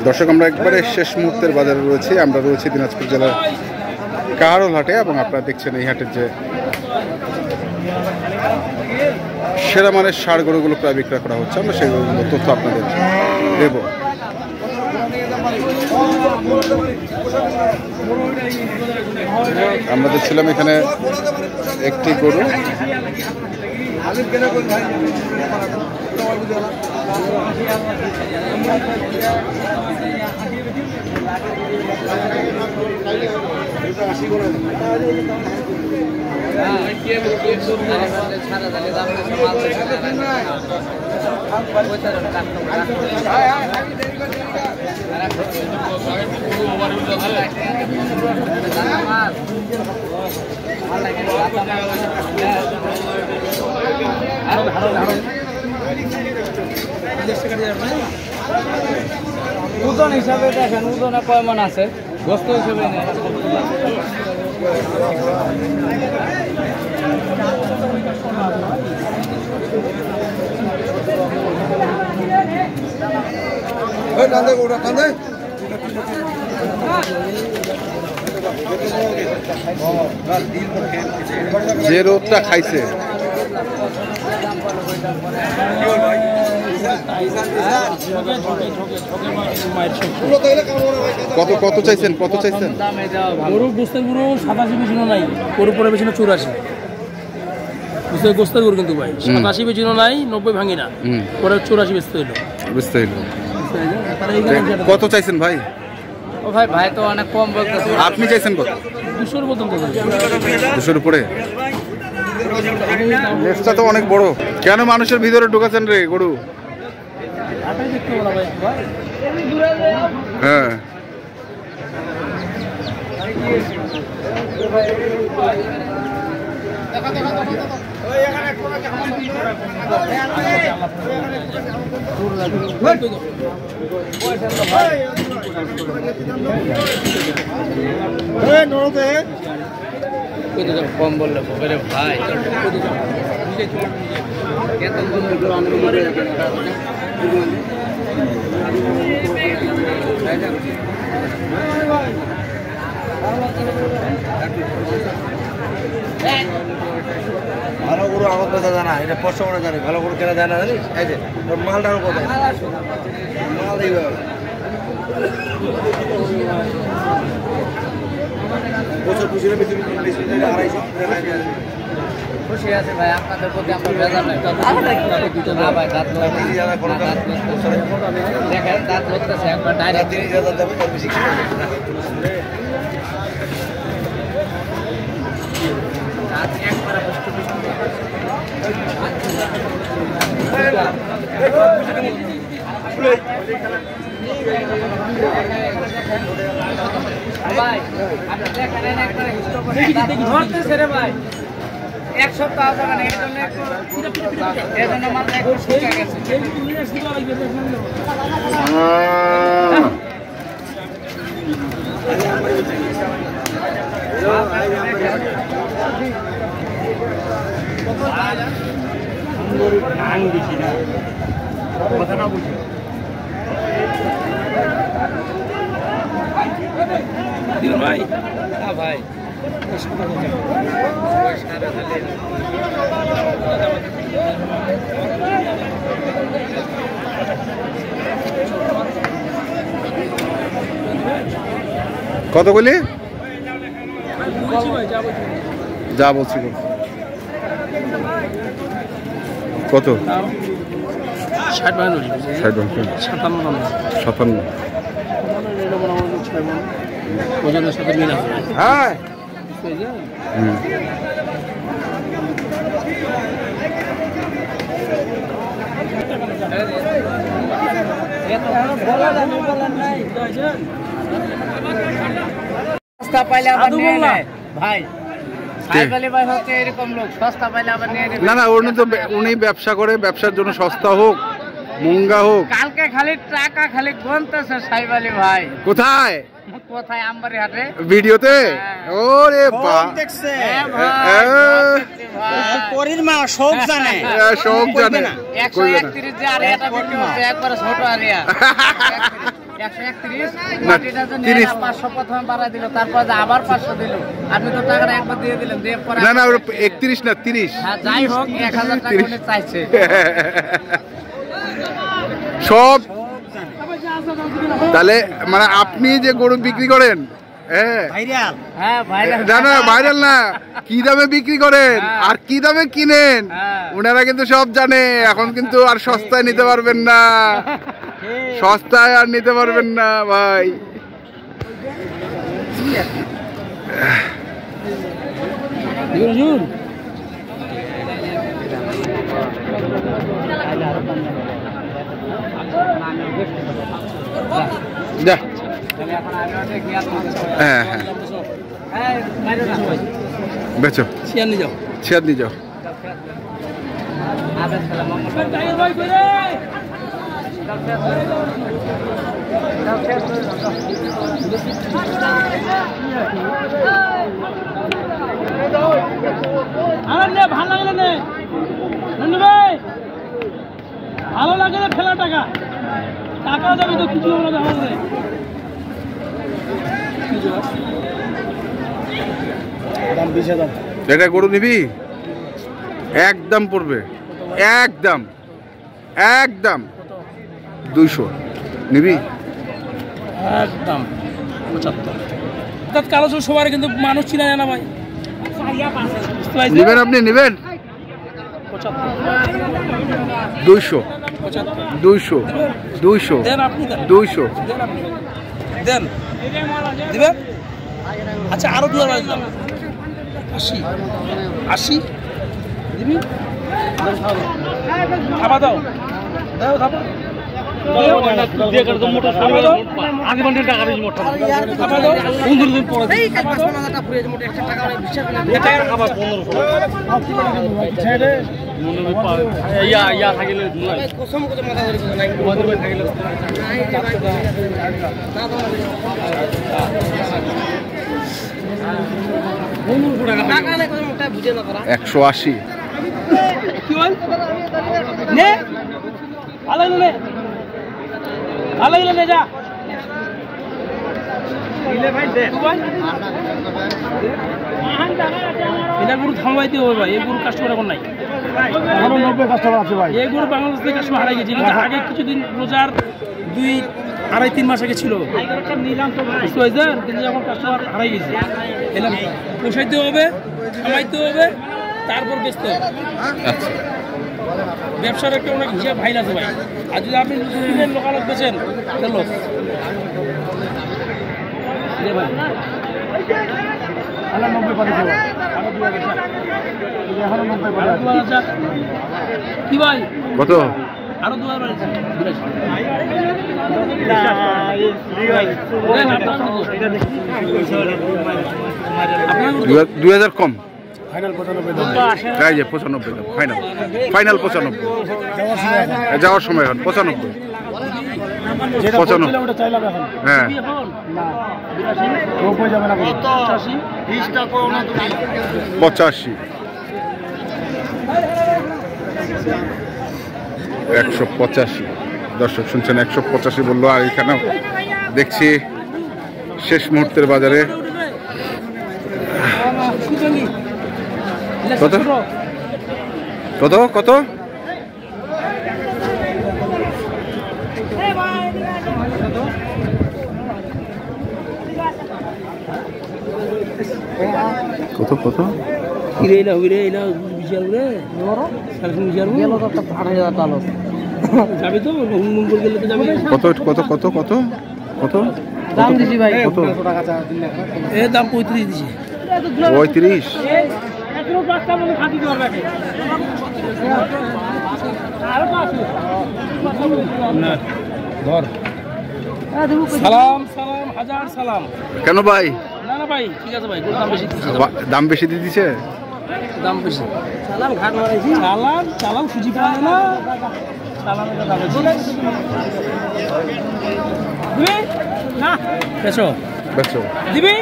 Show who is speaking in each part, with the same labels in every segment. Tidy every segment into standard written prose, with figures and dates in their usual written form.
Speaker 1: দর্শক, আমরা একবারে শেষ মুহূর্তের বাজারে রয়েছি। আমরা রয়েছি দিনাজপুর জেলার কাহারোল হাটে এবং আপনারা দেখছেন এই হাটের যে সেরা মানের ষাঁড় গরুগুলো প্রায় বিক্রয় করা হচ্ছে, আমরা সেইগুলো তথ্য আপনাদের দেব। আমরা দেখছিলাম এখানে একটি গরু,
Speaker 2: ওজন হিসাবে দেখেন, ওজনে কয় মান আছে, গোস্ত হিসাবে নেই।
Speaker 1: যে রোদটা খাইছে কত কত চাইছেন? কত চাইছেন?
Speaker 2: গরু গোস্তের গরু 87 বেচিনো নাই, গরু পরে বেচিনো 84। বুঝতে গোস্তের গরু কিন্তু ভাই 87 বেচিনো নাই, 90 ভাঙি না, পরে 84 বেচতে হইলো।
Speaker 1: বুঝতে হইলো। কত চাইছেন ভাই?
Speaker 2: ও ভাই, ভাই তো অনেক কম বলতেছে।
Speaker 1: আপনি চাইছেন কত?
Speaker 2: 200 মতন তো।
Speaker 1: 200-এর উপরে? লেজটা তো অনেক বড়। কেন মানুষের ভিতরে ঢুকাচ্ছেন রে গরু? হ্যাঁ,
Speaker 2: কম বললে ভাই
Speaker 3: ভালো গরু আমার কথা জানা, এটা স্পষ্ট করে জানি ভালো গরু কেনা জানা জানিস। এই যে তোর মালটার কথা মাল এইভাবে বছর পুষিলে বেশি 250
Speaker 2: খুশি আছে ভাই, আপনাদের প্রতি আমরা বেজার নাই। না ভাই, দাঁত দেখেন, দাঁত লড়তেছে একবার ডাইরেক্ট
Speaker 3: 30,000 দেবে, তার বেশি
Speaker 2: দাঁত একবার ভাই, আপনি দেখেন একবারে ধরতেছে রে ভাই। এক সপ্তাহ মানে এই জন্য মাত্র একটু শুকিয়ে গেছে। কথাটা বুঝি ভাই। হ্যাঁ ভাই,
Speaker 1: কত বলি? যা বলছি কত?
Speaker 2: 57 ওজনের সাথে মিল আছে।
Speaker 1: হ্যাঁ,
Speaker 2: সস্তা পাইলে আবার নিয়ে নেয় ভাই। সাইকেলে ভাই হচ্ছে এরকম লোক, সস্তা পাইলে আবার নিয়ে নেবে।
Speaker 1: না না, উনি ব্যবসা করে, ব্যবসার জন্য সস্তা হোক মহঙ্গা হোক।
Speaker 2: কালকে খালি টাকা খালি গনতেছে সাইবালি ভাই।
Speaker 1: কোথায়?
Speaker 2: কোথায়? আমবাড়ি হাটে
Speaker 1: ভিডিওতে। ওরে বাবা,
Speaker 3: দেখছে
Speaker 2: পরির মা শোক জানে,
Speaker 1: শোক জানে।
Speaker 2: 131 যে আরিয়াটা বিক্রি হচ্ছে একবারে ছোট আরিয়া,
Speaker 1: না 30
Speaker 4: 500 প্রথমে বাড়াই দিল, তারপর আবার 500 দিল। আপনি তো টাকাটা একবার দিয়ে দিলেন, দিয়ে পরে
Speaker 1: না না 31 না 30।
Speaker 4: হ্যাঁ যাই হোক 1000 টাকা উনি চাইছে।
Speaker 1: সব তাহলে মানে আপনি যে গরু বিক্রি করেন, হ্যাঁ
Speaker 4: ভাইরাল, হ্যাঁ ভাইরাল,
Speaker 1: না না ভাইরাল না, কি দামে বিক্রি করেন আর কি দামে কিনেন ওনারা কিন্তু সব জানে। এখন কিন্তু আর সস্তায় নিতে পারবেন না, সস্তায় আর নিতে পারবেন না ভাই। যা হ্যাঁ হ্যাঁ বেচো, ছিয়ার নিয়ে যাও।
Speaker 2: ভালো লাগে না ফেলা টাকা, টাকা যাবে তো কিছু হলো না।
Speaker 1: এটা গরু নিবি? একদম পড়বে, একদম একদম 200 নিবি?
Speaker 2: একদম 75। কালো সবার কিন্তু মানুষ চিনা যায় না ভাই।
Speaker 1: নেবেন আপনি নেবেন? 200 200 200 200
Speaker 2: দেন দিবেন। আচ্ছা আরো 2 বার দিলাম, 80 80 দিবি। খাবা দাও দাও খাবা
Speaker 1: একশো 80
Speaker 2: কি বল নে ভালো নে ভালো নে যা এটা গরু থামাইতে হবে ভাই, এই গরু কাস্টমার এখন নাই।
Speaker 3: 90 কাস্টমার আছে ভাই।
Speaker 2: এই গরু বাংলাদেশ থেকে কাস্টমার হারাই গেছে, কিন্তু আগে কিছুদিন রোজার 2-2.5-3 মাস আগে ছিল, কিন্তু এখন কাস্টমার হারাই গেছে। এলাম পোষাইতে হবে, থামাইতে হবে, তারপর বেচতে হবে। ব্যবসার একটা অনেক হিসাব ভাইল আছে ভাই। আর যদি আপনি লোকালক বেচেন লস। কি ভাই
Speaker 1: কত?
Speaker 2: আরো
Speaker 1: 2000 কম। ফাইনাল 95 দাম, ফাইনাল 95। যাওয়ার সময় এখন 95। হ্যাঁ 85 185। দর্শক শুনছেন 185 বললো। আর এখানেও দেখছি শেষ মুহূর্তের বাজারে কত কত কত কত কত
Speaker 2: হিরে এলা হুইরে এলা বিশাল রে বড় সালফিন বিশাল গেল তো 8000 টাকা লস যাবে তো মঙ্গল গেলে তো যাবে।
Speaker 1: কত কত কত কত কত
Speaker 4: দাম দিছি ভাই,
Speaker 3: কত টাকা চা দিন
Speaker 2: এ দাম 35 দিছি।
Speaker 1: 35
Speaker 2: একটু বাচ্চা বলে খাতি দিতে পারবে আর না ধর। সালাম সালাম হাজার সালাম।
Speaker 1: কেন ভাই?
Speaker 2: না না ভাই ঠিক আছে ভাই, দাম বেশি দিছে।
Speaker 1: দাম বেশি দিয়ে দিছে?
Speaker 2: দাম বেশি। সালাম ঘাট মারাইছি। সালাম সালাম সুজি পায় না। সালামের দাম বেশি। দিবি না বেচো
Speaker 1: বেচো
Speaker 2: দিবি।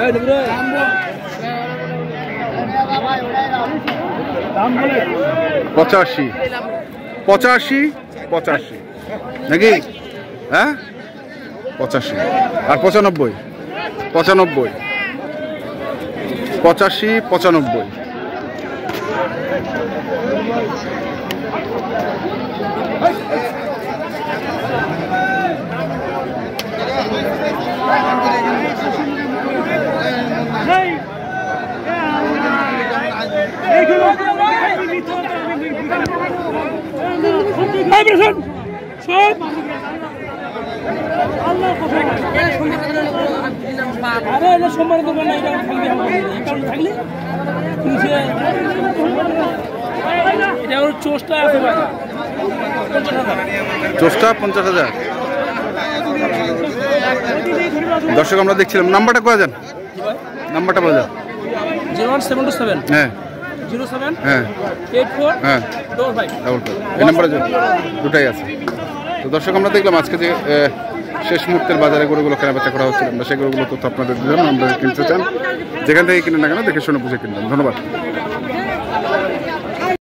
Speaker 2: এই দেব রে দাম বলে
Speaker 1: 85 85 85 নাকি? হ্যাঁ 85 আর 95 95 85 95
Speaker 2: চোষটা
Speaker 1: 50,000। দর্শক আমরা দেখছিলাম, নাম্বারটা কোয়া যান, নাম্বারটা বলে যান।
Speaker 2: 01727
Speaker 1: হ্যাঁ
Speaker 2: 07
Speaker 1: হ্যাঁ
Speaker 2: 84
Speaker 1: হ্যাঁ
Speaker 2: 55
Speaker 1: এই নাম্বারে দুটাই আছে। তো দর্শক আমরা দেখলাম আজকে যে শেষ মুহূর্তের বাজারে গরুগুলো কেনাবেচা করা হচ্ছিল, আমরা সেই গরুগুলো তথ্য আপনাদের দিলাম। আমরা কিনতে চান যেখান থেকে কিনে না কেন দেখে শুনে বুঝে কিনলাম। ধন্যবাদ।